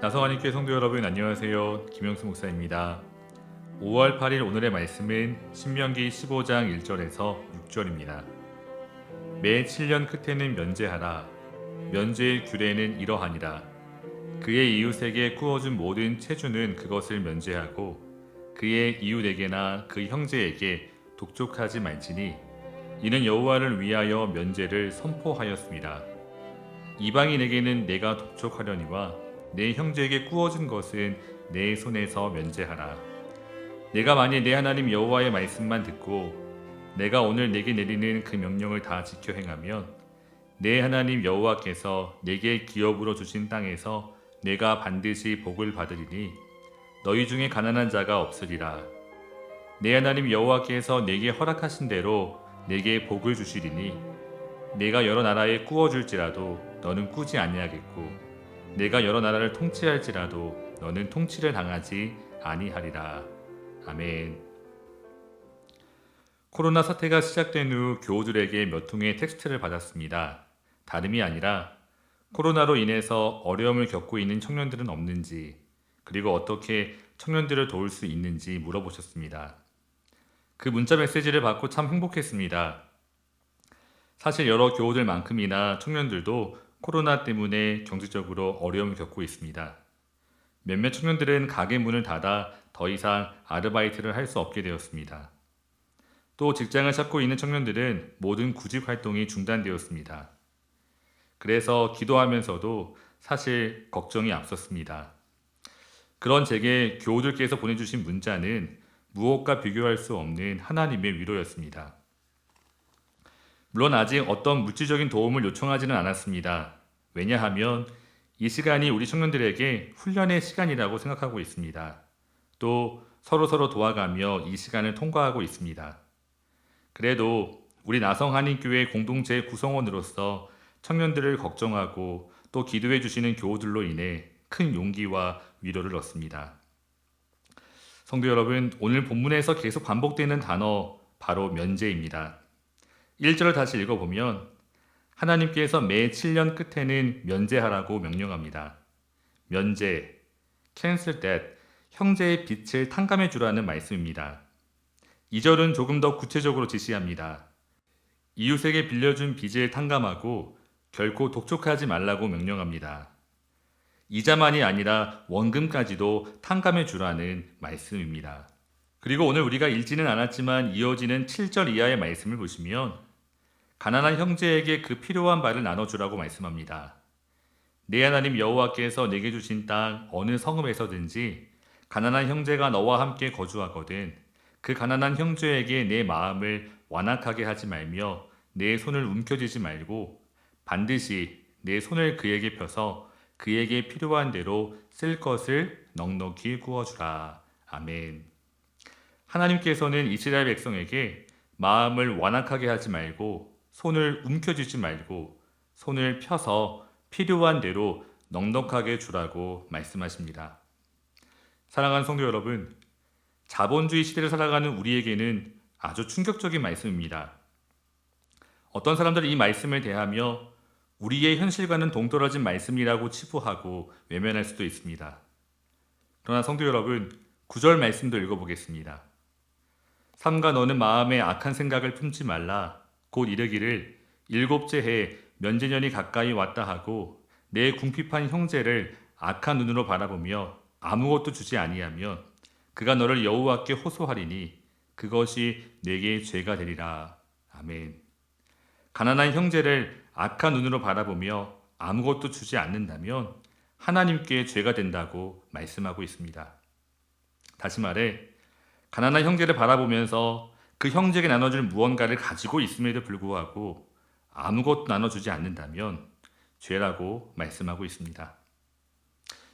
나성하님께 성도 여러분 안녕하세요. 김영수 목사입니다. 5월 8일 오늘의 말씀은 신명기 15장 1절에서 6절입니다. 매 7년 끝에는 면제하라. 면제의 규례는 이러하니라. 그의 이웃에게 구워준 모든 체주는 그것을 면제하고 그의 이웃에게나 그 형제에게 독촉하지 말지니 이는 여호와를 위하여 면제를 선포하였습니다. 이방인에게는 내가 독촉하려니와 내 형제에게 구워준 것은 내 손에서 면제하라. 내가 만일 내 하나님 여호와의 말씀만 듣고 내가 오늘 내게 내리는 그 명령을 다 지켜 행하면 내 하나님 여호와께서 내게 기업으로 주신 땅에서 내가 반드시 복을 받으리니 너희 중에 가난한 자가 없으리라. 내 하나님 여호와께서 내게 허락하신 대로 내게 복을 주시리니 내가 여러 나라에 구워줄지라도 너는 꾸지 아니하겠고 내가 여러 나라를 통치할지라도 너는 통치를 당하지 아니하리라. 아멘. 코로나 사태가 시작된 후 교우들에게 몇 통의 텍스트를 받았습니다. 다름이 아니라 코로나로 인해서 어려움을 겪고 있는 청년들은 없는지, 그리고 어떻게 청년들을 도울 수 있는지 물어보셨습니다. 그 문자 메시지를 받고 참 행복했습니다. 사실 여러 교우들만큼이나 청년들도 코로나 때문에 경제적으로 어려움을 겪고 있습니다. 몇몇 청년들은 가게 문을 닫아 더 이상 아르바이트를 할 수 없게 되었습니다. 또 직장을 찾고 있는 청년들은 모든 구직 활동이 중단되었습니다. 그래서 기도하면서도 사실 걱정이 앞섰습니다. 그런 제게 교우들께서 보내주신 문자는 무엇과 비교할 수 없는 하나님의 위로였습니다. 물론 아직 어떤 물질적인 도움을 요청하지는 않았습니다. 왜냐하면 이 시간이 우리 청년들에게 훈련의 시간이라고 생각하고 있습니다. 또 서로 도와가며 이 시간을 통과하고 있습니다. 그래도 우리 나성한인교회 공동체 구성원으로서 청년들을 걱정하고 또 기도해 주시는 교우들로 인해 큰 용기와 위로를 얻습니다. 성도 여러분, 오늘 본문에서 계속 반복되는 단어 바로 면제입니다. 1절을 다시 읽어보면 하나님께서 매 7년 끝에는 면제하라고 명령합니다. 면제, cancel that, 형제의 빚을 탕감해 주라는 말씀입니다. 2절은 조금 더 구체적으로 지시합니다. 이웃에게 빌려준 빚을 탕감하고 결코 독촉하지 말라고 명령합니다. 이자만이 아니라 원금까지도 탕감해 주라는 말씀입니다. 그리고 오늘 우리가 읽지는 않았지만 이어지는 7절 이하의 말씀을 보시면 가난한 형제에게 그 필요한 바를 나눠주라고 말씀합니다. 내 하나님 여호와께서 내게 주신 땅 어느 성읍에서든지 가난한 형제가 너와 함께 거주하거든 그 가난한 형제에게 내 마음을 완악하게 하지 말며 내 손을 움켜쥐지 말고 반드시 내 손을 그에게 펴서 그에게 필요한 대로 쓸 것을 넉넉히 구워주라. 아멘. 하나님께서는 이스라엘 백성에게 마음을 완악하게 하지 말고 손을 움켜쥐지 말고 손을 펴서 필요한 대로 넉넉하게 주라고 말씀하십니다. 사랑하는 성도 여러분, 자본주의 시대를 살아가는 우리에게는 아주 충격적인 말씀입니다. 어떤 사람들은 이 말씀을 대하며 우리의 현실과는 동떨어진 말씀이라고 치부하고 외면할 수도 있습니다. 그러나 성도 여러분, 9절 말씀도 읽어보겠습니다. 삼가 너는 마음에 악한 생각을 품지 말라. 곧 이르기를 일곱째 해 면제년이 가까이 왔다 하고 내 궁핍한 형제를 악한 눈으로 바라보며 아무것도 주지 아니하면 그가 너를 여호와께 호소하리니 그것이 내게 죄가 되리라. 아멘. 가난한 형제를 악한 눈으로 바라보며 아무것도 주지 않는다면 하나님께 죄가 된다고 말씀하고 있습니다. 다시 말해 가난한 형제를 바라보면서 그 형제에게 나눠줄 무언가를 가지고 있음에도 불구하고 아무것도 나눠주지 않는다면 죄라고 말씀하고 있습니다.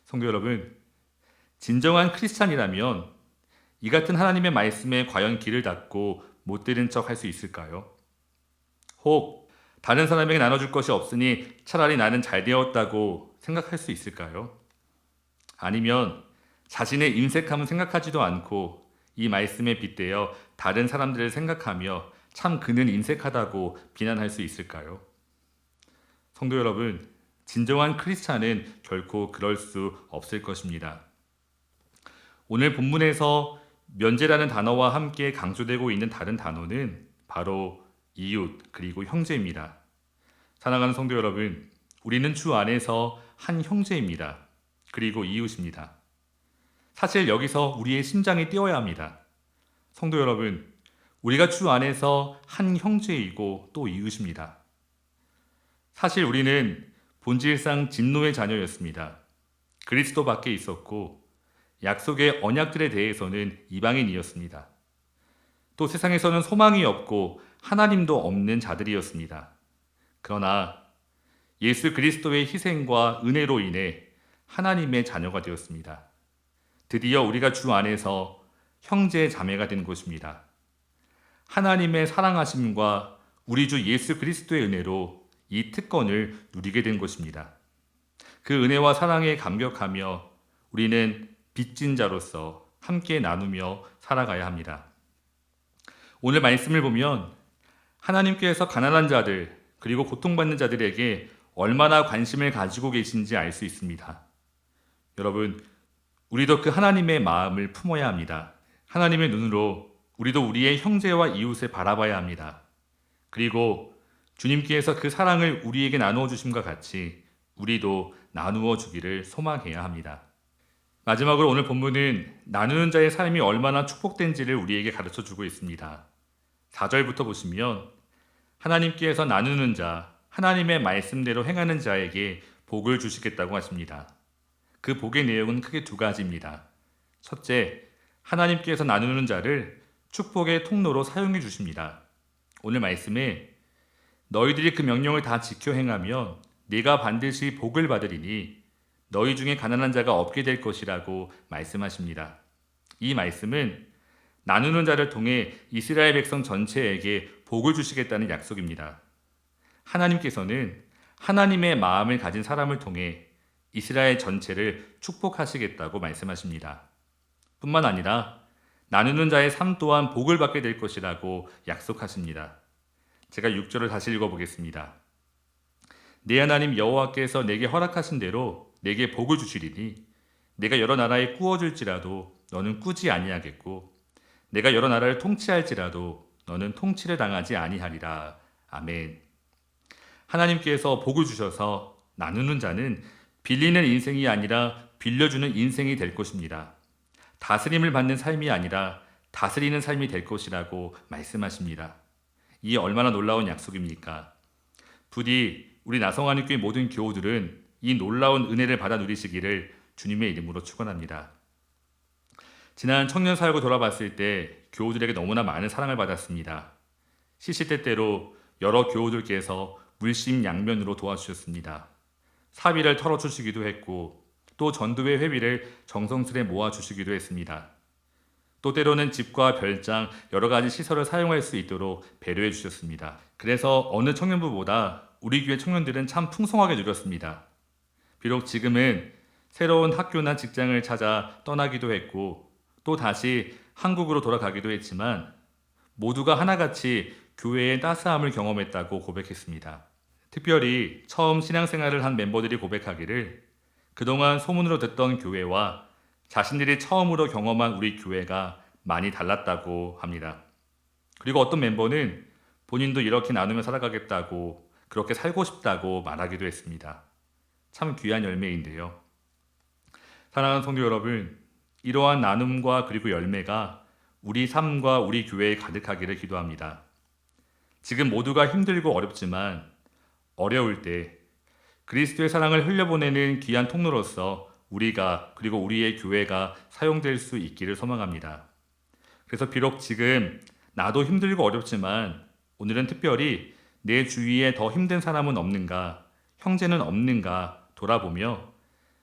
성도 여러분, 진정한 크리스찬이라면 이 같은 하나님의 말씀에 과연 귀를 닫고 못 들은 척 할 수 있을까요? 혹 다른 사람에게 나눠줄 것이 없으니 차라리 나는 잘 되었다고 생각할 수 있을까요? 아니면 자신의 인색함은 생각하지도 않고 이 말씀에 빗대어 다른 사람들을 생각하며 참 그는 인색하다고 비난할 수 있을까요? 성도 여러분, 진정한 크리스찬은 결코 그럴 수 없을 것입니다. 오늘 본문에서 면제라는 단어와 함께 강조되고 있는 다른 단어는 바로 이웃 그리고 형제입니다. 사랑하는 성도 여러분, 우리는 주 안에서 한 형제입니다. 그리고 이웃입니다. 사실 여기서 우리의 심장이 뛰어야 합니다. 성도 여러분, 우리가 주 안에서 한 형제이고 또 이웃입니다. 사실 우리는 본질상 진노의 자녀였습니다. 그리스도 밖에 있었고 약속의 언약들에 대해서는 이방인이었습니다. 또 세상에서는 소망이 없고 하나님도 없는 자들이었습니다. 그러나 예수 그리스도의 희생과 은혜로 인해 하나님의 자녀가 되었습니다. 드디어 우리가 주 안에서 형제 자매가 된 것입니다. 하나님의 사랑하심과 우리 주 예수 그리스도의 은혜로 이 특권을 누리게 된 것입니다. 그 은혜와 사랑에 감격하며 우리는 빚진 자로서 함께 나누며 살아가야 합니다. 오늘 말씀을 보면 하나님께서 가난한 자들 그리고 고통받는 자들에게 얼마나 관심을 가지고 계신지 알 수 있습니다. 여러분, 우리도 그 하나님의 마음을 품어야 합니다. 하나님의 눈으로 우리도 우리의 형제와 이웃을 바라봐야 합니다. 그리고 주님께서 그 사랑을 우리에게 나누어 주심과 같이 우리도 나누어 주기를 소망해야 합니다. 마지막으로 오늘 본문은 나누는 자의 삶이 얼마나 축복된지를 우리에게 가르쳐 주고 있습니다. 4절부터 보시면 하나님께서 나누는 자, 하나님의 말씀대로 행하는 자에게 복을 주시겠다고 하십니다. 그 복의 내용은 크게 두 가지입니다. 첫째, 하나님께서 나누는 자를 축복의 통로로 사용해 주십니다. 오늘 말씀에 너희들이 그 명령을 다 지켜 행하면 네가 반드시 복을 받으리니 너희 중에 가난한 자가 없게 될 것이라고 말씀하십니다. 이 말씀은 나누는 자를 통해 이스라엘 백성 전체에게 복을 주시겠다는 약속입니다. 하나님께서는 하나님의 마음을 가진 사람을 통해 이스라엘 전체를 축복하시겠다고 말씀하십니다. 뿐만 아니라 나누는 자의 삶 또한 복을 받게 될 것이라고 약속하십니다. 제가 6절을 다시 읽어보겠습니다. 내 하나님 여호와께서 내게 허락하신 대로 내게 복을 주시리니 내가 여러 나라에 꾸어줄지라도 너는 꾸지 아니하겠고 내가 여러 나라를 통치할지라도 너는 통치를 당하지 아니하리라. 아멘. 하나님께서 복을 주셔서 나누는 자는 빌리는 인생이 아니라 빌려주는 인생이 될 것입니다. 다스림을 받는 삶이 아니라 다스리는 삶이 될 것이라고 말씀하십니다. 이 얼마나 놀라운 약속입니까? 부디 우리 나성하늘교회 모든 교우들은 이 놀라운 은혜를 받아 누리시기를 주님의 이름으로 축원합니다. 지난 청년 사역을 돌아봤을 때 교우들에게 너무나 많은 사랑을 받았습니다. 시시때때로 여러 교우들께서 물심양면으로 도와주셨습니다. 사비를 털어주시기도 했고 또 전도회 회비를 정성스레 모아주시기도 했습니다. 또 때로는 집과 별장 여러 가지 시설을 사용할 수 있도록 배려해 주셨습니다. 그래서 어느 청년부보다 우리 교회 청년들은 참 풍성하게 누렸습니다. 비록 지금은 새로운 학교나 직장을 찾아 떠나기도 했고 또 다시 한국으로 돌아가기도 했지만 모두가 하나같이 교회의 따스함을 경험했다고 고백했습니다. 특별히 처음 신앙생활을 한 멤버들이 고백하기를 그동안 소문으로 듣던 교회와 자신들이 처음으로 경험한 우리 교회가 많이 달랐다고 합니다. 그리고 어떤 멤버는 본인도 이렇게 나누며 살아가겠다고 그렇게 살고 싶다고 말하기도 했습니다. 참 귀한 열매인데요. 사랑하는 성도 여러분, 이러한 나눔과 그리고 열매가 우리 삶과 우리 교회에 가득하기를 기도합니다. 지금 모두가 힘들고 어렵지만 어려울 때 그리스도의 사랑을 흘려보내는 귀한 통로로서 우리가 그리고 우리의 교회가 사용될 수 있기를 소망합니다. 그래서 비록 지금 나도 힘들고 어렵지만 오늘은 특별히 내 주위에 더 힘든 사람은 없는가, 형제는 없는가 돌아보며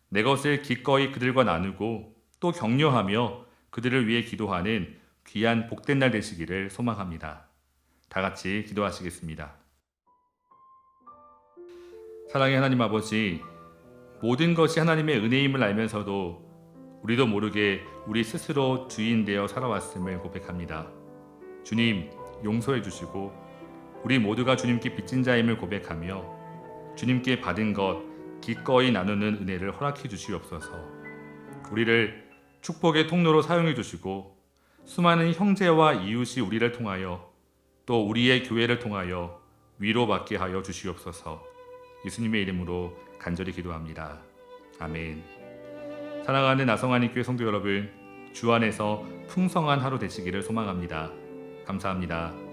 내 것을 기꺼이 그들과 나누고 또 격려하며 그들을 위해 기도하는 귀한 복된 날 되시기를 소망합니다. 다 같이 기도하시겠습니다. 사랑의 하나님 아버지, 모든 것이 하나님의 은혜임을 알면서도 우리도 모르게 우리 스스로 주인 되어 살아왔음을 고백합니다. 주님, 용서해 주시고 우리 모두가 주님께 빚진 자임을 고백하며 주님께 받은 것 기꺼이 나누는 은혜를 허락해 주시옵소서. 우리를 축복의 통로로 사용해 주시고 수많은 형제와 이웃이 우리를 통하여 또 우리의 교회를 통하여 위로받게 하여 주시옵소서. 예수님의 이름으로 간절히 기도합니다. 아멘. 사랑하는 아성하니교회 성도 여러분, 주 안에서 풍성한 하루 되시기를 소망합니다. 감사합니다.